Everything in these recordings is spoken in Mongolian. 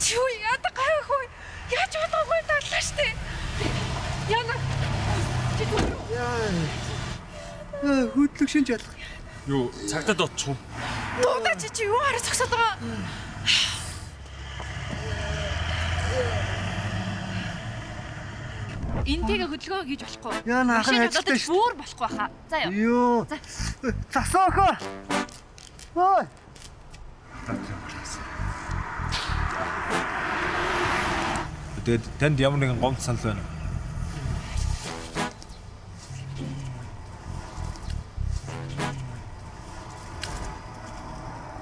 Чи юу яадаг гайхав? Яаж удаагүй дадлаа штэ. Яна. Чи дөрөв. Хөдлөг шинж ялах. Юу, цагдаад отчих уу? Дуудаа чи юу хараа зогсоод байгаа? Энтэйгээ хөдөлгөөн хийж болохгүй. Яна ахын ажилттай шүү. Бүр болохгүй хаа. За яа. Юу. Засоохоо. Ой. Тэгээд танд ямар нэгэн гомд санал байна уу?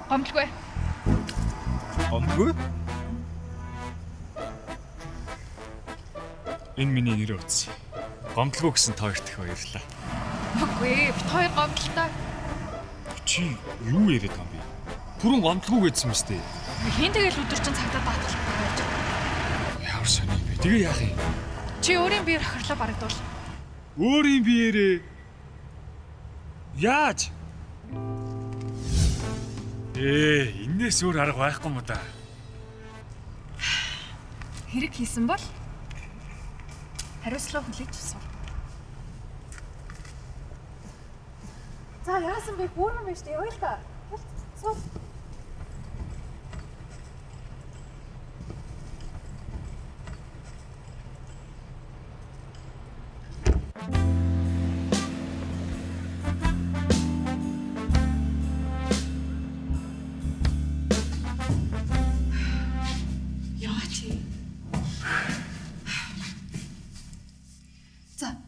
Гомдлгүй. Гомдгүй? Энэ миний нэр утсан. Гомдлгүй гэсэн та хоёрт их баярлалаа. Үгүй, бит хоёр гомдлоо. Чи юу яриад байгаа юм бэ? Түрүүн гомдлгүй гэсэн мэт ээ. Хин тэгэл өдөр чин цагдаа даатгах байж. Ямар сони бэ? Тэгээ яах юм? Чи өөрийн биеэр хахирлаа барагдвал. Өөрийн биеэрээ яаж? Энээс өөр арга байхгүй юм да. Хэрэг хийсэн бол хариуцлага хүлээж сур. За яасан бэ? Бүрэн байж тээ. Явъя л та. Сур.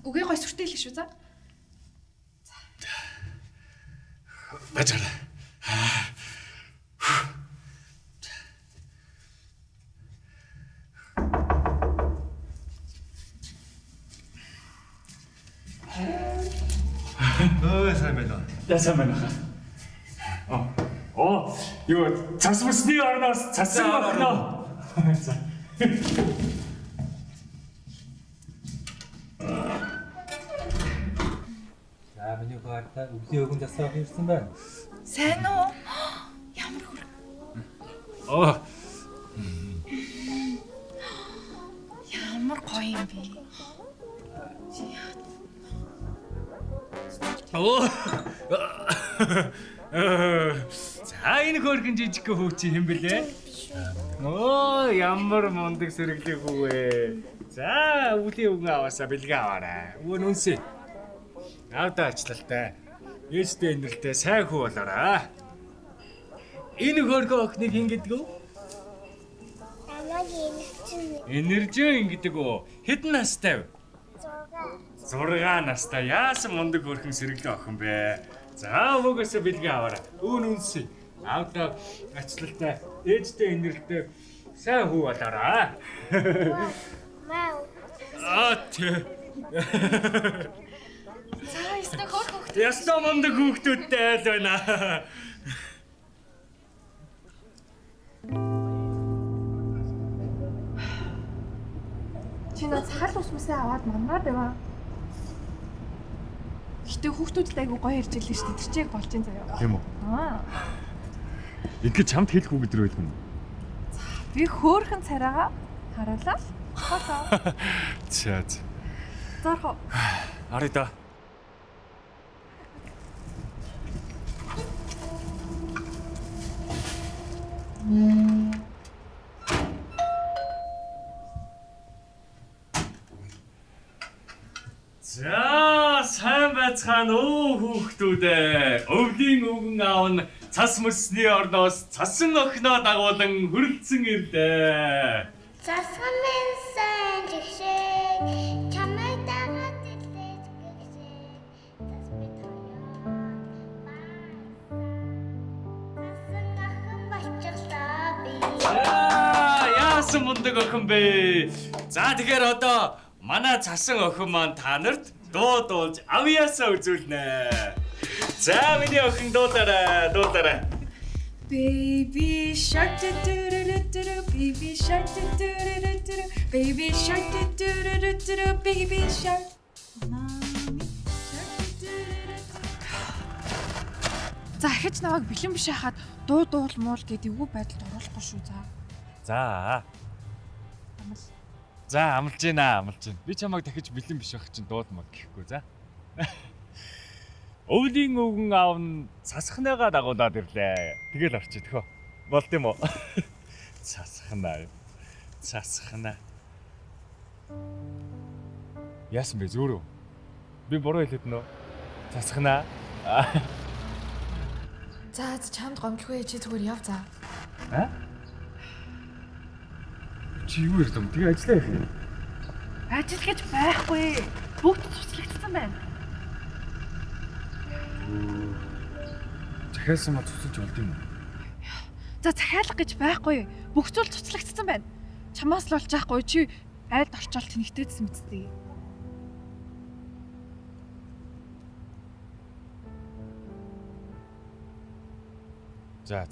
Үгүй гой сүртэй л шүү за. Бачаарай. Сайн байна уу? Яасан байна хаа? Юу цас мөсний орноос цасан багнаа. За. Миний хаарта өвлийн өгөн засаах ирсэн байна. Сайн уу? Ямар хүрэг. Ямар гоё юм бэ? За энэ хөргөн жижиг хөвчи хэм бэлээ? Ямар мундаг сэргэлэг хөвөө. За өвлийн өгөн аваасаа бэлгээ аваарай. Өвөө нүнсээ. Авдаа ачлалтай. Ээжтэй энэртэй сайн хүү болоорой. Энэ хөргөн охиныг хин гэдэг үү? Энержин гэдэг үү? Хэдэн настай вэ? 6 настай. Яасан мундаг хөргөн сэргэлэн охин бэ? За өвөөгөөсөө бэлгээ аваарай. Өвөө нүнсээ. Авдаа ачлалтай. Ээжтэй энэртэй сайн хүү болоорой. Ястаа мундаг хүүхдүүдтэй айл байна. Чи наа цахал усмасаа аваад мамраа бэваа. Гэтэ хүүхдүүд л айгу гоё ярьж илээ шүү дээ. Тэр чиг болж ин заяа. Тийм үү? Ингээд чамд хэлэх үг өдр байлгүй юм. Би хөөхөн царайгаа хараалаа. Хоо. Чаач. Зархоо. Арида. За сайн байцгаана уу хүүхдүүдээ. Өвлийн өгөн аав нь цас мөсний орноос цасан охиноо дагуулan хөрөлдсөн ирлээ. Засган минь сайн жигшээ чамайг дагаад илээж гэгшээ тас бид хоёр баа засан ахын болчихлоо би яасан мундаг охин бэ? За тэгэхээр одоо манай цасан охин маань та нарт дуу дуулж авьяасаа үзүүлнэ. За миний охин дуулаарай. Baby shark do do do do do, baby shark do do do do do, baby shark do do do do do, baby shark. За ахиж наваг бэлэн биш хахад дуу дуулмуул гэдэг эвгүй байдалд оруулахгүй шүү за. За амлж байна. Би чамайг дахиж бэлэн биш байх чинь дуудмаг гэхгүй за. Өвлийн өвгөн аав нь цасхнагаа дагуулад ирлээ. Тэгэл орчих төхөө. Болд юм уу? Цасхнаа. Яасан бэ зөөрөө? Би буруу хэлээд нөө. Цасхнаа. За чамд гомдлгүй чи зүгээр яв за. Чи юу ярьд юм? Тэгээ ажиллаа их. Ажил гэж байхгүй. Бүгд туслагдсан байна. Захиалсан ма цуцалж болд юм уу? За захиалах гэж байхгүй. Бүх зүйл цуцлагдсан байна. Чамаас л болж байхгүй чи айлд орчоол тэнэгтэйсэн мэт. За.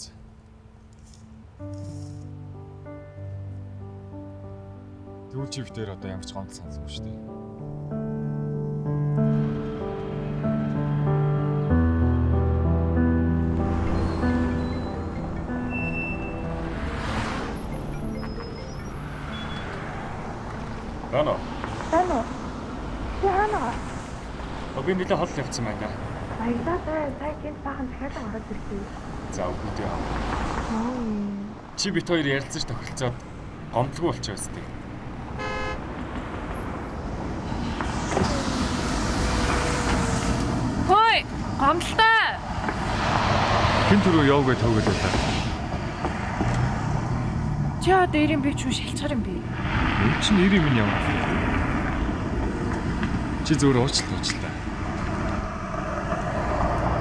Тэгвэл чи ихтэй одоо ямар ч гомдол сонсохгүй шүү дээ. Тано. Яана. Би нэлээд хол явцсан байна. Аялаа цай гинт бахан дахиад ороод ирсэн. За үгүй дээ. Чи бит хоёр ярилцаж тохиролцоод гомдлгүй болчихоо өстэй. Хөөе, гомдолтой. Хэн түрүү явг гэж төгөөд байлаа. Чи одоо ирэн би ч шилчгэр юм би. Чи нэр юм яа. Чи зүгээр уучлаа.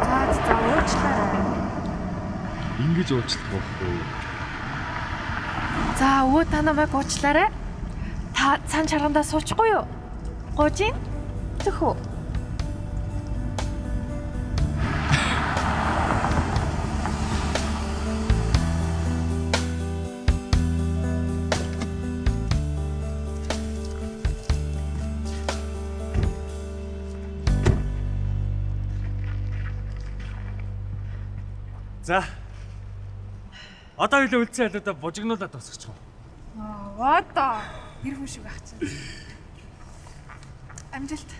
За уучлаарай. Ингэж уучлах байхгүй. За өвөө та намайг уучлаарай. Та цаан чаргандаа суучихгүй юу? Гожин? Тэхүү. За. Одоо илүү үлдсэн хайлтаа бужигнуулаад тосгоч. Одоо ир хүн шиг байх чинь. Амжилт.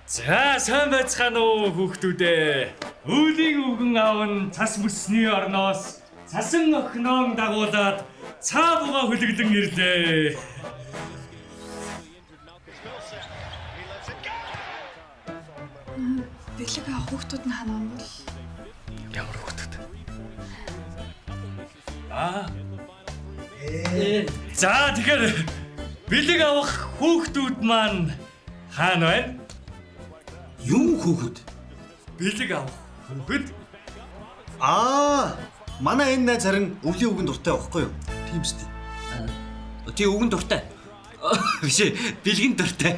За сайн байцгаана уу хүүхдүүдээ. Өвлийн өвгөн аав нь цас мөсний орноос цасан охиноон дагуулад цаа буга хүлэглэн ирлээ. Бэлэг хүүхдүүд нь ханаа юм бол Ямар хүүхдүүд? За тэгэхээр бэлэг авах хүүхдүүд маань хаана байна? Юу хүүхэд? Бэлэг авах хүүхэд? Манай энэ найз харин өвлийн үгэн дуртай байхгүй юу? Тийм шүү дээ. Тий үгэн дуртай. Биш ээ, бэлгэн дуртай.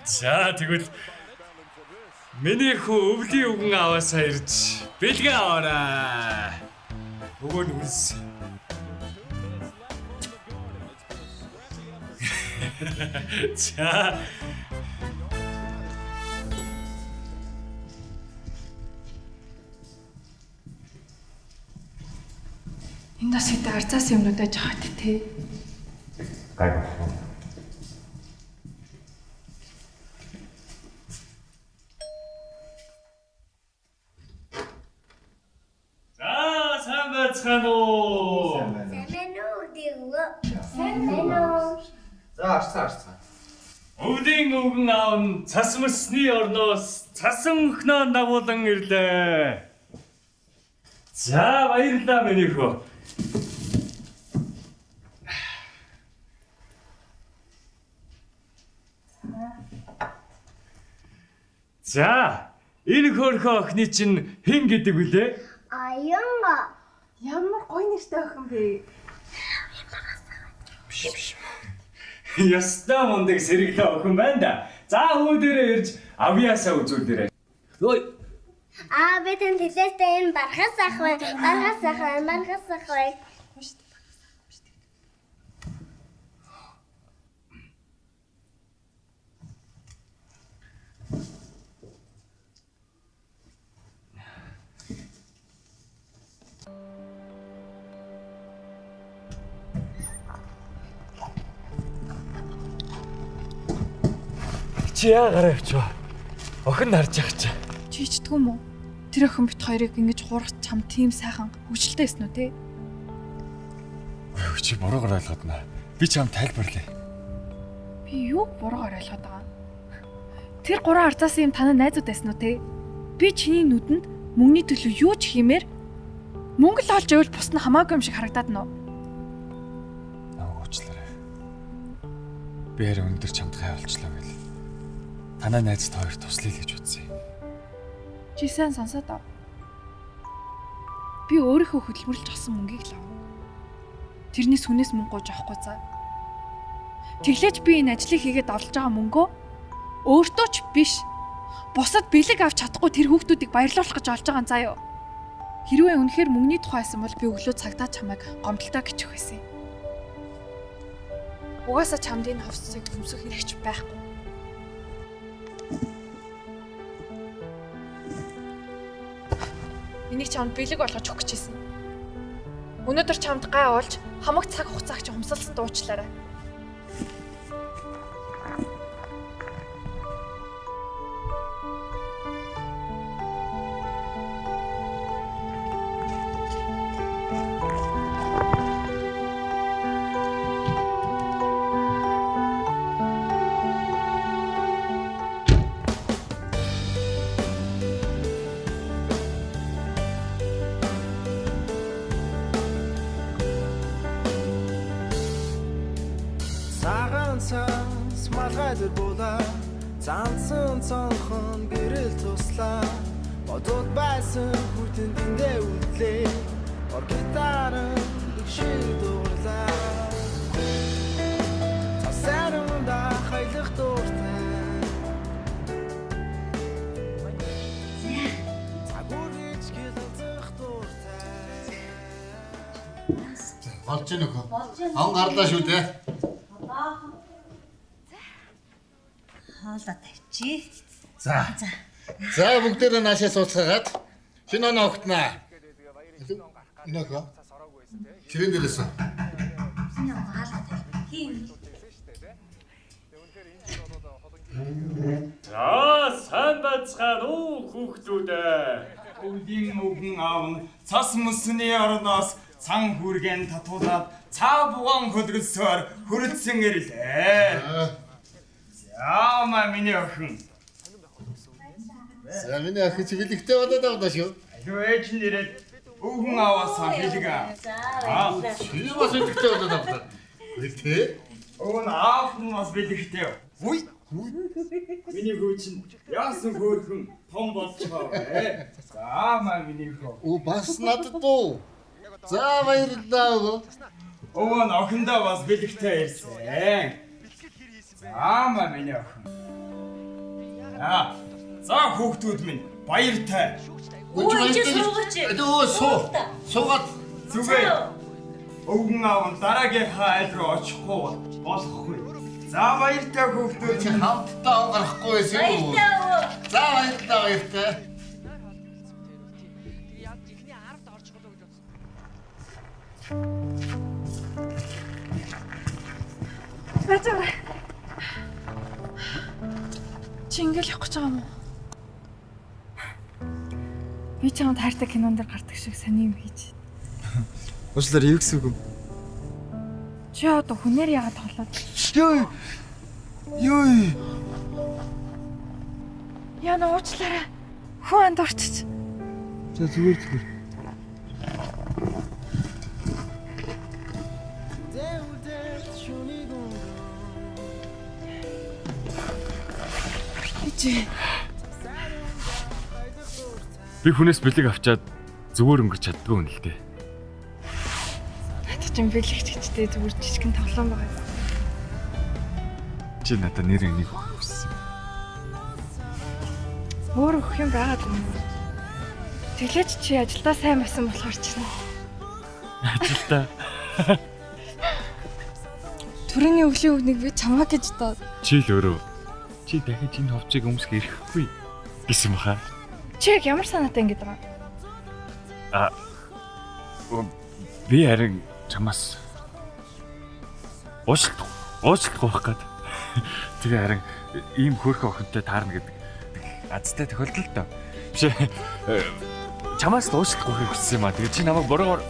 За тэгвэл миний хүү өвлийн үгэн аваасаа ирж бэлгээ аваарай. Өгөө нь үнс. За энэ нас хэдэ арцаас юмнуудаа жахад тий. гайхах. За сайн байцгаана уу? За арцгаа. Өвлийн өвгөн аав нь цас мөсний орноос цасан өхнөө дагуулan ирлээ. За баярлалаа миний хөө. За, энэ хөөрхөн охины чинь хэн гэдэг вүлээ? Аян. Ямар гоё нэртэй охин бэ? Яста мундаг сэргэлээ охин байна да. За өөдөрөө ирж авьяасаа үзүүлээрэй. Ой. Би тэн телестэй энэ бархас ах бай. Чи яагаар явчаа? Охин харж явах чи. Чи ичдэггүй мүү? Тэр охин бит хоёрыг ингэж хуурах чам тийм сайхан хөвчлөлтэй эснүү те? Өө чи буруугаар ойлгоод наа. Би чам тайлбарлая. Би юу буруугаар ойлгоод байгаа? Тэр гурван ардаас юм танаа найзууд байсан уу те? Би чиний нүдэнд мөнгөний төлөө юу ч хиймээр мөнгө л олж ивэл бус нь хамаагүй юм шиг харагдаад нөө. Намайг уучлаарай. Би харин өндөр чамд гай олчлаа байл. Танаа найзд хоёр туслая гэж үзье. Чи сайн сонсоод ав. Би өөрийнхөө хөдөлмөрлж авсан мөнгийг л ав. Тэрнээс хүнээс мөнгө гоож авахгүй заа. Тэглэж би энэ ажлыг хийгээд олж байгаа мөнгөө өөртөө ч биш. Бусад бэлэг авч чадахгүй тэр хүүхдүүдийг баярлуулах гэж олж байгаа заа юу. Хэрвээ үнэхээр мөнгөний тухай байсан бол би өглөө цагтаа чамайг гомдолтой гिचэх байсан юм. Угаасаа чамд энэ ховцыг төмсөх хэрэгч байхгүй. Энийг чамд бэлэг болгож өгөх гэжсэн. Өнөөдөр чамд гай олж хамаг цаг хугацааг чи хумсалсан дуучлаарай. Смалгайд була цансан цонхон гэрэл туслаа бодод байсан хүтэн дэндээ үлдлээ оргитарын шиг дуурлаа цасаранда хайлах дууртай цагуурч гэлцэх дууртай Болж гэнэ хөө. Он гарлаа шүү дээ. Хоолоо тавьчих. За. За бүгдээрээ наашаа сууцгаагаад шинэ оноо огтнаа. Инэхэ. Чирэн дээрээс. Шинэ хоолоо тавь. Хин. Сайн бацхан уу хүүхдүүдээ. Өвлийн мөгөн аавн цас мөсний орноос цан хүргэн татуулаад цаа бугаан хөлгөлсөөр хөрөлдсөн ирлээ. Яама миний охин. За миний охин чи бэлэгтэй болоод авдаа шүү. Юу ээж нэрээд өвгөн аваасаа бэлэг. Чи бас бэлэгтэй болоод авдаа. Бэлэгтэй? Өвгөн аав нь бас бэлэгтэй. Уй. Миний хүү чинь яасан хөөрхөн том болчихоо вэ? Заамаа миний хүү. Оо бас надад дуу. За баярлалаа. Өвгөн охиндоо бас бэлэгтэй ирсэн. Заамаа миний охин. За хүүхдүүд минь баяртай. Өө суугаад зүгээ. Өвгөн аав дараагийн айл руу очихгүй болохгүй. За баяртай хүүхдүүд чи хамтдаа онгарахгүй байсан юм уу? За баяртай. Бацаа. Чи ингээл явах гэж байгаа юм уу? Би чамд хайртай кинонд дэр гардаг шиг сони юм хийж. Уучлаарай юу гэсэн үг юм? Чи одоо хүнээр яагаад тоглоод? Юу? Яна уучлаарай. Хүн анд орчиж. За зүгээр. чи. Би хүнээс бэлэг авчаад зүгээр өнгөрч чаддгүй юм л дээ. Надад ч юм бэлэгч гэжтэй зүгээр жижигэн тоглоом байгаа. Чи надад нэр энийг өгсөн. Өөр өгөх юм байгаа юм уу? Тэглээч чи ажилдаа сайн байсан болохоор ч нэ. Ажилдаа. Төрөний өвлийн үгнийг би чамаа гэж доо. Чи л өөрөө. Чи дахиж энэ ховцыг өмсөх ирэхгүй гэсэн баха. Чи яг ямар санаатай ингэж байгаа? Би харин чамаас уучлах гоох гээд. Тэгээ харин ийм хөөрхөн охинтой таарна гэдэг азтай тохиолдол л доо. Биш чамаас уучлах гоохыг хүссэн юм аа. Тэгээ чи намайг буруугаар